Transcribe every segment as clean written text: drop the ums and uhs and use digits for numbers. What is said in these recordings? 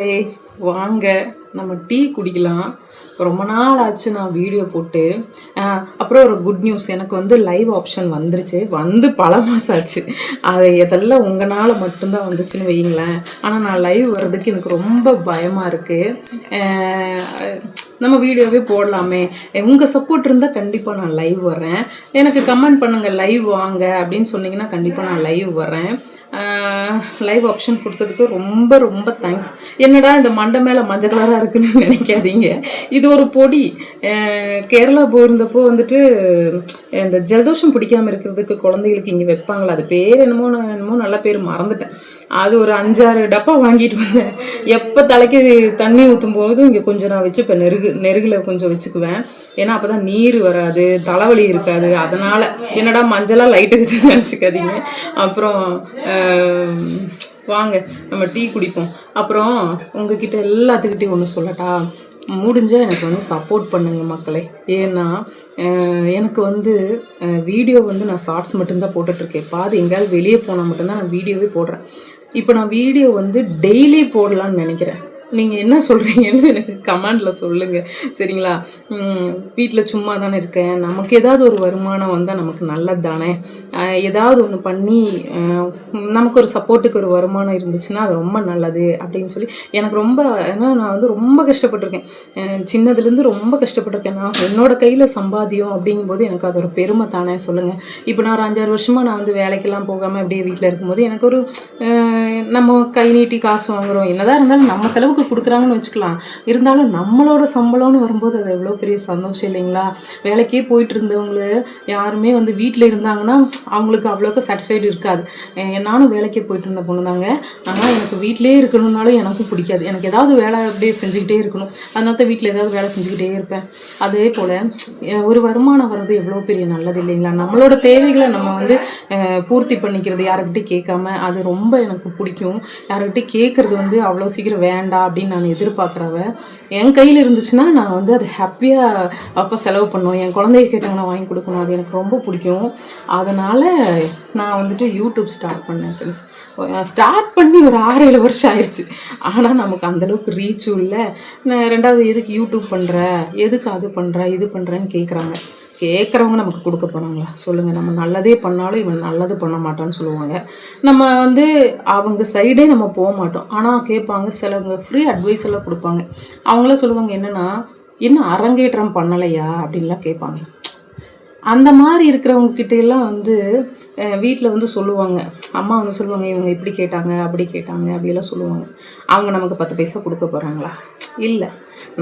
ஏய் வாங்க நம்ம டீ குடிக்கலாம். ரொம்ப நாள் ஆச்சு நான் வீடியோ போட்டு. அப்புறம் ஒரு குட் நியூஸ், எனக்கு வந்து லைவ் ஆப்ஷன் வந்துருச்சு. வந்து பல மாதம் ஆச்சு. அது இதெல்லாம் உங்களால் மட்டும்தான் வந்துச்சுன்னு வைங்களேன். ஆனால் நான் லைவ் வர்றதுக்கு எனக்கு ரொம்ப பயமாக இருக்குது. நம்ம வீடியோவே போடலாமே, உங்கள் சப்போர்ட் இருந்தால் கண்டிப்பாக நான் லைவ் வர்றேன். எனக்கு கமெண்ட் பண்ணுங்கள் லைவ் வாங்க அப்படின்னு சொன்னீங்கன்னா கண்டிப்பாக நான் லைவ் வர்றேன். லைவ் ஆப்ஷன் கொடுத்ததுக்கு ரொம்ப ரொம்ப தேங்க்ஸ். என்னடா இந்த மண்டை மேலே மஞ்சள் கலராக இருக்குன்னு நினைக்காதீங்க, இது ஒரு பொடி. கேரளா போயிருந்தப்போ வந்துட்டு இந்த ஜலதோஷம் பிடிக்காமல் இருக்கிறதுக்கு குழந்தைகளுக்கு இங்கே வைப்பாங்களா, அது பேர் என்னமோ நல்ல பேர் மறந்துட்டேன். அது ஒரு 5-6 டப்பா வாங்கிட்டு வந்தேன். எப்போ தலைக்கு தண்ணி ஊற்றும் போதும் இங்கே கொஞ்சம் நான் வச்சுப்பேன், நெருகில் கொஞ்சம் வச்சுக்குவேன். ஏன்னா அப்போ தான் நீர் வராது, தலைவலி இருக்காது. அதனால் என்னடா மஞ்சளாக லைட்டுக்கு நினச்சிக்காதீங்க. அப்புறம் வாங்க நம்ம டீ குடிப்போம். அப்புறம் உங்ககிட்ட எல்லாத்துக்கிட்டையும் ஒன்று சொல்லட்டா, முடிஞ்சால் எனக்கு வந்து சப்போர்ட் பண்ணுங்க மக்களே. ஏன்னா எனக்கு வந்து வீடியோ வந்து நான் ஷார்ட்ஸ் மட்டும்தான் போட்டுட்ருக்கேன். பாதி எங்கேயாவது வெளியே போனால் மட்டும்தான் நான் வீடியோவே போடுறேன். இப்போ நான் வீடியோ வந்து டெய்லி போடலான்னு நினைக்கிறேன். நீங்கள் என்ன சொல்கிறீங்கன்னு எனக்கு கமெண்டில் சொல்லுங்கள், சரிங்களா? வீட்டில் சும்மா தானே இருக்கேன், நமக்கு ஏதாவது ஒரு வருமானம் வந்தால் நமக்கு நல்லது தானே. ஏதாவது ஒன்று பண்ணி நமக்கு ஒரு சப்போர்ட்டுக்கு ஒரு வருமானம் இருந்துச்சுன்னா அது ரொம்ப நல்லது அப்படின்னு சொல்லி எனக்கு ரொம்ப, ஏன்னா நான் வந்து ரொம்ப கஷ்டப்பட்டிருக்கேன். சின்னதுலேருந்து ரொம்ப கஷ்டப்பட்டிருக்கேன். நான் என்னோடய கையில் சம்பாதியம் அப்படிங்கும்போது எனக்கு அது ஒரு பெருமை தானே, சொல்லுங்கள். இப்போ நான் ஒரு 5-6 வருஷமாக நான் வந்து வேலைக்கெல்லாம் போகாமல் அப்படியே வீட்டில் இருக்கும்போது எனக்கு ஒரு நம்ம கை நீட்டி காசு வாங்குகிறோம், என்னதான் இருந்தாலும் நம்ம செலவுக்கு கொடுக்குறாங்கன்னு வச்சுக்கலாம். இருந்தாலும் நம்மளோட சம்பளம்னு வரும்போது அது எவ்வளோ பெரிய சந்தோஷம் இல்லைங்களா? வேலைக்கே போயிட்டு இருந்தவங்க யாருமே வந்து வீட்டில் இருந்தாங்கன்னா அவங்களுக்கு அவ்வளோக்கு சாட்டிஸ்ஃபைடு இருக்காது. நானும் வேலைக்கே போயிட்டு இருந்த பொண்ணு தாங்க. ஆனால் எனக்கு வீட்டிலே இருக்கணும்னாலும் எனக்கும் பிடிக்காது. எனக்கு ஏதாவது வேலை அப்படியே செஞ்சுக்கிட்டே இருக்கணும். அதனால தான் வீட்டில் ஏதாவது வேலை செஞ்சுக்கிட்டே இருப்பேன். அதே போல் ஒரு வருமானம் வர்றது எவ்வளோ பெரிய நல்லது இல்லைங்களா? நம்மளோட தேவைகளை நம்ம வந்து பூர்த்தி பண்ணிக்கிறது, யாருக்கிட்டையும் கேட்காம, அது ரொம்ப எனக்கு பிடிக்கும். யாருக்கிட்டையும் கேட்குறது வந்து அவ்வளோ சீக்கிரம் வேண்டாம் அப்படின்னு நான் எதிர்பார்க்குறவ. என் கையில் இருந்துச்சுன்னா நான் வந்து அது ஹாப்பியாக அப்போ செலவு பண்ணுவேன். என் குழந்தைய கேட்டாங்கன்னா வாங்கி கொடுக்கணும், அது எனக்கு ரொம்ப பிடிக்கும். அதனால் நான் வந்துட்டு யூடியூப் ஸ்டார்ட் பண்ணேன் ஃப்ரெண்ட்ஸ். ஸ்டார்ட் பண்ணி ஒரு 6-7 வருஷம் ஆயிடுச்சு. ஆனால் நமக்கு அந்தளவுக்கு ரீச்சும் இல்லை. ரெண்டாவது எதுக்கு யூடியூப் பண்ணுற, எதுக்கு அது பண்ணுற, இது பண்ணுறேன்னு கேட்குறவங்க நமக்கு கொடுக்க போகிறாங்களா சொல்லுங்கள்? நம்ம நல்லதே பண்ணாலும் இவன் நல்லது பண்ண மாட்டான்னு சொல்லுவாங்க. நம்ம வந்து அவங்க சைடே நம்ம போக மாட்டோம். ஆனால் கேட்பாங்க சிலவங்க, ஃப்ரீ அட்வைஸ் எல்லாம் கொடுப்பாங்க. அவங்களாம் சொல்லுவாங்க என்னென்னா, இன்னும் அரங்கேற்றம் பண்ணலையா அப்படின்லாம் கேட்பாங்க. அந்த மாதிரி இருக்கிறவங்கக்கிட்ட எல்லாம் வந்து வீட்டில் வந்து சொல்லுவாங்க, அம்மா வந்து சொல்லுவாங்க, இவங்க இப்படி கேட்டாங்க அப்படி கேட்டாங்க அப்படியெல்லாம் சொல்லுவாங்க. அவங்க நமக்கு 10 பைசா கொடுக்க போகிறாங்களா? இல்லை.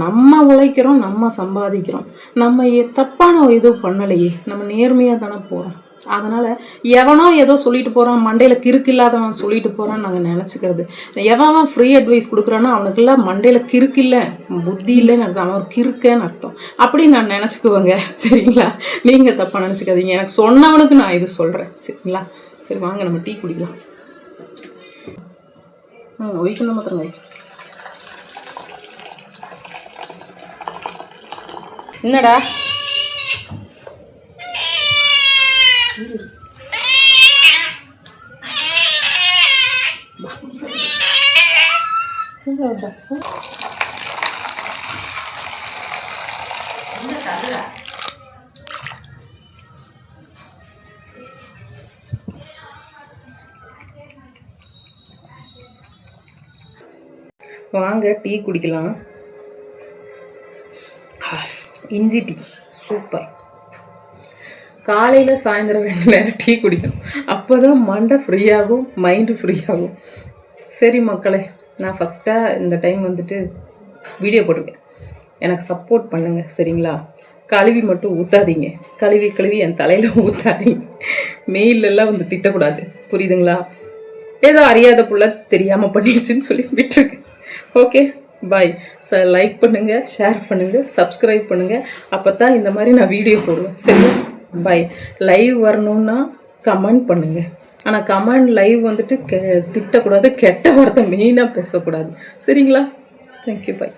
நம்ம உழைக்கிறோம், நம்ம சம்பாதிக்கிறோம், நம்ம தப்பான எதுவும் பண்ணலையே, நம்ம நேர்மையாக தானே போகிறோம். அதனால் எவனோ ஏதோ சொல்லிட்டு போகிறான், மண்டையில் கிறுக்கு இல்லாதவன் சொல்லிட்டு போகிறான்னு நாங்கள் நினச்சிக்கிறது. எவன் ஃப்ரீ அட்வைஸ் கொடுக்குறான்னா அவனுக்கெல்லாம் மண்டையில் கிறுக்கு இல்லை, புத்தி இல்லைன்னு அர்த்தம், அவன் ஒரு கிறுக்கன்னு அர்த்தம். அப்படி நான் நினச்சிக்குவேங்க, சரிங்களா? நீங்கள் தப்பாக நினச்சிக்காதீங்க. எனக்கு சொன்னவனுக்கு நான் இது சொல்கிறேன், சரிங்களா? சரி வாங்க நம்ம டீ குடிக்கலாம். ஒய்க்கணும் மாத்திரம் வச்சு என்னடா வாங்க டீ குடிக்கலாம். இஞ்சி டீ சூப்பர். காலையில் சாயந்தரம் 2 நேரம் டீ குடிக்கணும், அப்போ தான் மண்டை ஃப்ரீயாகும், மைண்டு ஃப்ரீயாகும். சரி மக்களே, நான் ஃபஸ்ட்டாக இந்த டைம் வந்துட்டு வீடியோ போட்டிருக்கேன். எனக்கு சப்போர்ட் பண்ணுங்கள், சரிங்களா? கழுவி மட்டும் ஊற்றாதீங்க, கழுவி என் தலையில் ஊற்றாதீங்க. மெயிலெல்லாம் வந்து திட்டக்கூடாது, புரியுதுங்களா? ஏதோ அறியாத புள்ள தெரியாமல் பண்ணிடுச்சுன்னு சொல்லி விட்டுருக்கேன். ஓகே, பாய். லைக் பண்ணுங்கள், ஷேர் பண்ணுங்கள், சப்ஸ்கிரைப் பண்ணுங்கள். அப்போ தான் இந்த மாதிரி நான் வீடியோ போடுவேன், சரியா? பாய். லைவ் வரணுன்னா கமெண்ட் பண்ணுங்கள். ஆனால் கமெண்ட் லைவ் வந்துட்டு திட்டக்கூடாது, கெட்ட வார்த்தை மெயினாக பேசக்கூடாது, சரிங்களா? தேங்க்யூ, பாய்.